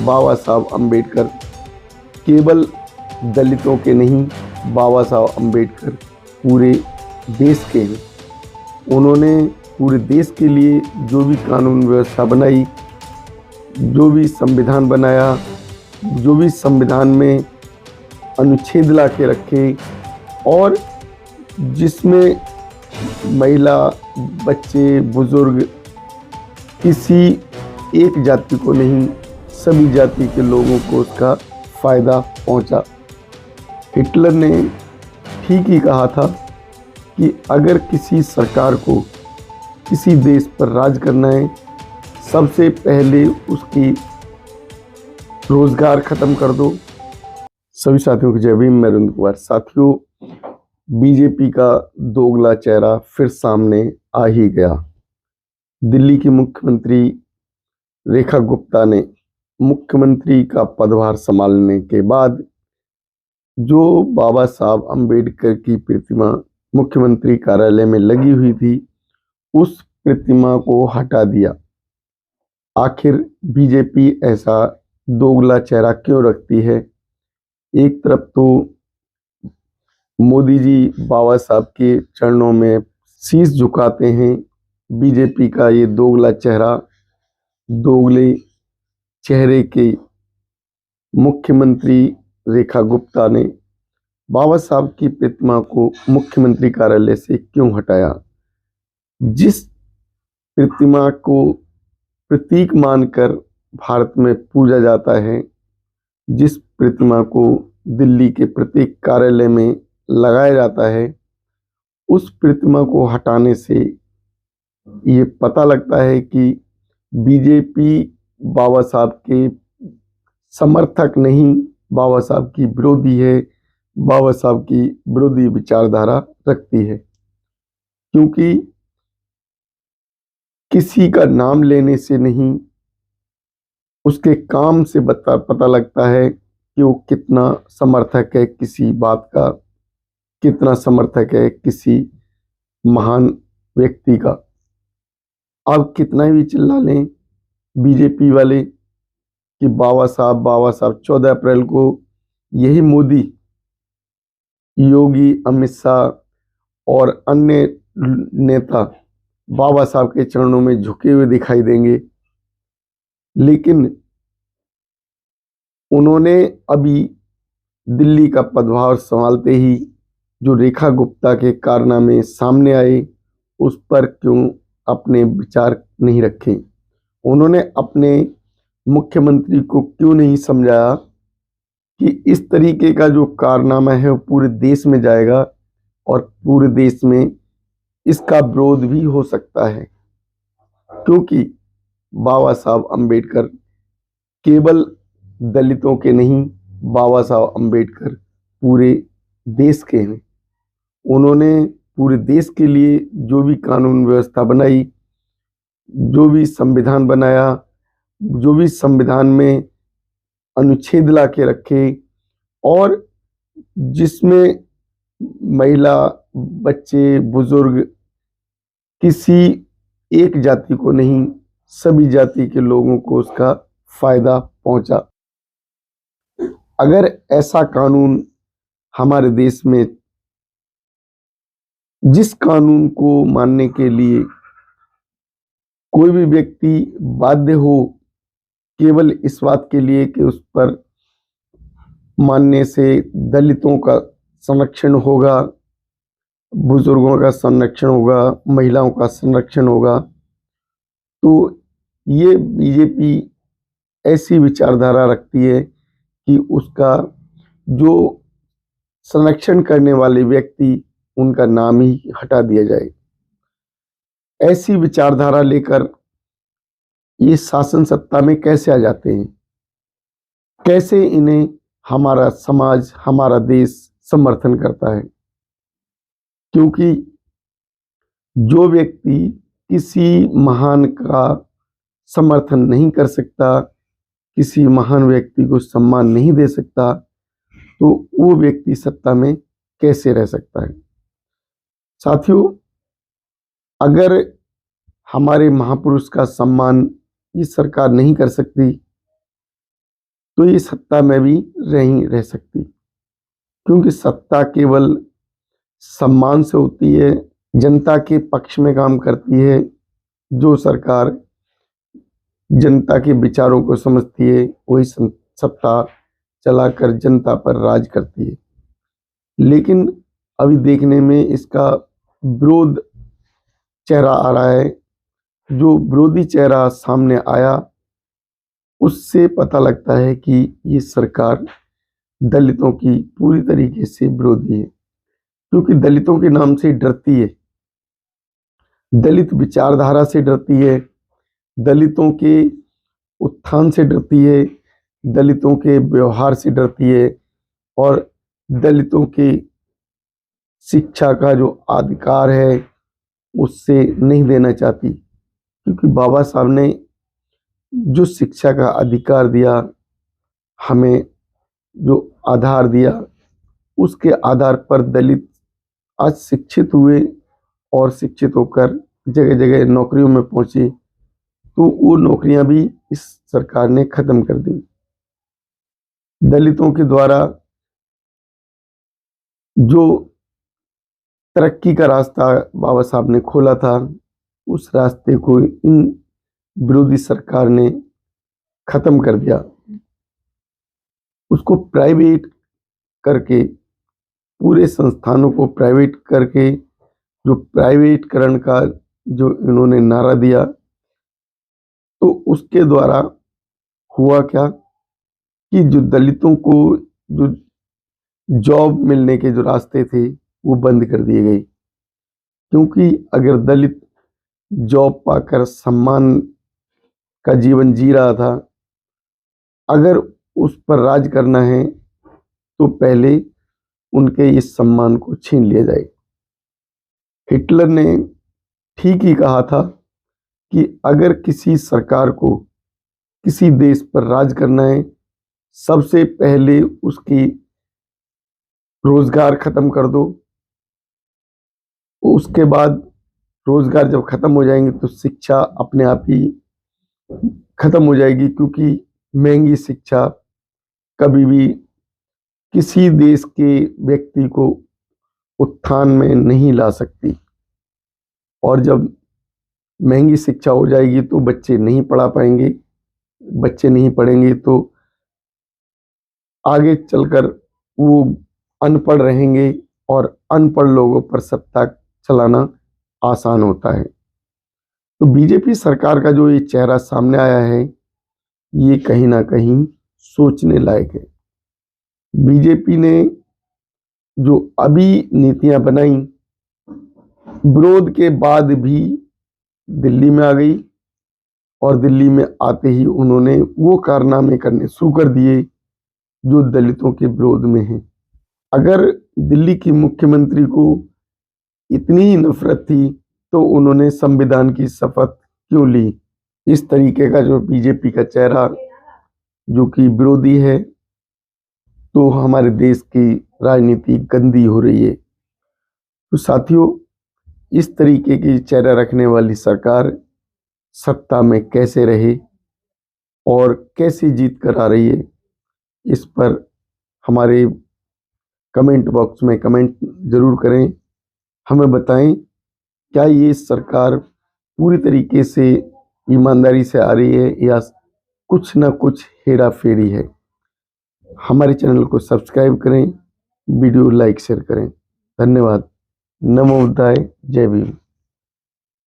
बाबा साहब अम्बेडकर केवल दलितों के नहीं, बाबा साहब अम्बेडकर पूरे देश के हैं। उन्होंने पूरे देश के लिए जो भी कानून व्यवस्था बनाई, जो भी संविधान बनाया, जो भी संविधान में अनुच्छेद ला के रखे और जिसमें महिला, बच्चे, बुजुर्ग, किसी एक जाति को नहीं, सभी जाति के लोगों को उसका फायदा पहुंचा। हिटलर ने ठीक ही कहा था कि अगर किसी सरकार को किसी देश पर राज करना है, सबसे पहले उसकी रोजगार खत्म कर दो। सभी साथियों को जय भीम। मैं अरुण कुमार। साथियों, बीजेपी का दोगला चेहरा फिर सामने आ ही गया। दिल्ली की मुख्यमंत्री रेखा गुप्ता ने मुख्यमंत्री का पदभार संभालने के बाद जो बाबा साहब अम्बेडकर की प्रतिमा मुख्यमंत्री कार्यालय में लगी हुई थी, उस प्रतिमा को हटा दिया। आखिर बीजेपी ऐसा दोगला चेहरा क्यों रखती है? एक तरफ तो मोदी जी बाबा साहब के चरणों में शीश झुकाते हैं। बीजेपी का ये दोगला चेहरा, दोगले चेहरे के मुख्यमंत्री रेखा गुप्ता ने बाबा साहब की प्रतिमा को मुख्यमंत्री कार्यालय से क्यों हटाया? जिस प्रतिमा को प्रतीक मानकर भारत में पूजा जाता है, जिस प्रतिमा को दिल्ली के प्रत्येक कार्यालय में लगाया जाता है, उस प्रतिमा को हटाने से ये पता लगता है कि बीजेपी बाबा साहब के समर्थक नहीं, बाबा साहब की विरोधी है, बाबा साहब की विरोधी विचारधारा रखती है। क्योंकि किसी का नाम लेने से नहीं, उसके काम से पता लगता है कि वो कितना समर्थक है किसी बात का, कितना समर्थक है किसी महान व्यक्ति का। अब कितना भी चिल्ला लें बीजेपी वाले कि बाबा साहब 14 अप्रैल को यही मोदी, योगी, अमित शाह और अन्य नेता बाबा साहब के चरणों में झुके हुए दिखाई देंगे। लेकिन उन्होंने अभी दिल्ली का पदभार संभालते ही जो रेखा गुप्ता के कारनामे सामने आए, उस पर क्यों अपने विचार नहीं रखे? उन्होंने अपने मुख्यमंत्री को क्यों नहीं समझाया कि इस तरीके का जो कारनामा है वो पूरे देश में जाएगा और पूरे देश में इसका विरोध भी हो सकता है? क्योंकि बाबा साहब अम्बेडकर केवल दलितों के नहीं, बाबा साहब अम्बेडकर पूरे देश के हैं। उन्होंने पूरे देश के लिए जो भी कानून व्यवस्था बनाई, जो भी संविधान बनाया, जो भी संविधान में अनुच्छेद ला के रखे और जिसमें महिला, बच्चे, बुजुर्ग, किसी एक जाति को नहीं, सभी जाति के लोगों को उसका फायदा पहुंचा। अगर ऐसा कानून हमारे देश में, जिस कानून को मानने के लिए कोई भी व्यक्ति बाध्य हो केवल इस बात के लिए कि उस पर मानने से दलितों का संरक्षण होगा, बुजुर्गों का संरक्षण होगा, महिलाओं का संरक्षण होगा, तो ये बीजेपी ऐसी विचारधारा रखती है कि उसका जो संरक्षण करने वाले व्यक्ति, उनका नाम ही हटा दिया जाए। ऐसी विचारधारा लेकर ये शासन सत्ता में कैसे आ जाते हैं? कैसे इन्हें हमारा समाज, हमारा देश समर्थन करता है? क्योंकि जो व्यक्ति किसी महान का समर्थन नहीं कर सकता, किसी महान व्यक्ति को सम्मान नहीं दे सकता, तो वो व्यक्ति सत्ता में कैसे रह सकता है? साथियों, अगर हमारे महापुरुष का सम्मान ये सरकार नहीं कर सकती, तो ये सत्ता में भी नहीं रह सकती, क्योंकि सत्ता केवल सम्मान से होती है, जनता के पक्ष में काम करती है। जो सरकार जनता के विचारों को समझती है वही सत्ता चलाकर जनता पर राज करती है। लेकिन अभी देखने में इसका विरोध चेहरा आ रहा है। जो विरोधी चेहरा सामने आया उससे पता लगता है कि ये सरकार दलितों की पूरी तरीके से विरोधी है, क्योंकि दलितों के नाम से डरती है, दलित विचारधारा से डरती है, दलितों के उत्थान से डरती है, दलितों के व्यवहार से डरती है और दलितों के शिक्षा का जो अधिकार है उससे नहीं देना चाहती, क्योंकि बाबा साहब ने जो शिक्षा का अधिकार दिया, हमें जो आधार दिया, उसके आधार पर दलित आज शिक्षित हुए और शिक्षित होकर जगह जगह नौकरियों में पहुंचे। तो वो नौकरियां भी इस सरकार ने खत्म कर दी। दलितों के द्वारा जो तरक्की का रास्ता बाबा साहब ने खोला था, उस रास्ते को इन विरोधी सरकार ने खत्म कर दिया। उसको प्राइवेट करके, पूरे संस्थानों को प्राइवेट करके, जो प्राइवेटकरण का जो इन्होंने नारा दिया, तो उसके द्वारा हुआ क्या कि जो दलितों को जो जॉब मिलने के जो रास्ते थे वो बंद कर दिए गए। क्योंकि अगर दलित जॉब पाकर सम्मान का जीवन जी रहा था, अगर उस पर राज करना है तो पहले उनके इस सम्मान को छीन लिया जाए। हिटलर ने ठीक ही कहा था कि अगर किसी सरकार को किसी देश पर राज करना है, सबसे पहले उसकी रोजगार खत्म कर दो। उसके बाद रोजगार जब खत्म हो जाएंगे तो शिक्षा अपने आप ही खत्म हो जाएगी, क्योंकि महंगी शिक्षा कभी भी किसी देश के व्यक्ति को उत्थान में नहीं ला सकती। और जब महंगी शिक्षा हो जाएगी तो बच्चे नहीं पढ़ा पाएंगे, बच्चे नहीं पढ़ेंगे तो आगे चलकर वो अनपढ़ रहेंगे और अनपढ़ लोगों पर सत्ता चलाना आसान होता है। तो बीजेपी सरकार का जो ये चेहरा सामने आया है, ये कहीं ना कहीं सोचने लायक है। बीजेपी ने जो अभी नीतियां बनाई, विरोध के बाद भी दिल्ली में आ गई और दिल्ली में आते ही उन्होंने वो कारनामे करने शुरू कर दिए जो दलितों के विरोध में हैं। अगर दिल्ली की मुख्यमंत्री को इतनी ही नफरत थी तो उन्होंने संविधान की शपथ क्यों ली? इस तरीके का जो बीजेपी का चेहरा जो कि विरोधी है, तो हमारे देश की राजनीति गंदी हो रही है। तो साथियों, इस तरीके की चेहरा रखने वाली सरकार सत्ता में कैसे रहे और कैसे जीत कर आ रही है, इस पर हमारे कमेंट बॉक्स में कमेंट जरूर करें। हमें बताएं, क्या ये सरकार पूरी तरीके से ईमानदारी से आ रही है या कुछ ना कुछ हेरा फेरी है? हमारे चैनल को सब्सक्राइब करें, वीडियो लाइक शेयर करें। धन्यवाद। नमो बुद्धाय। जय भीम।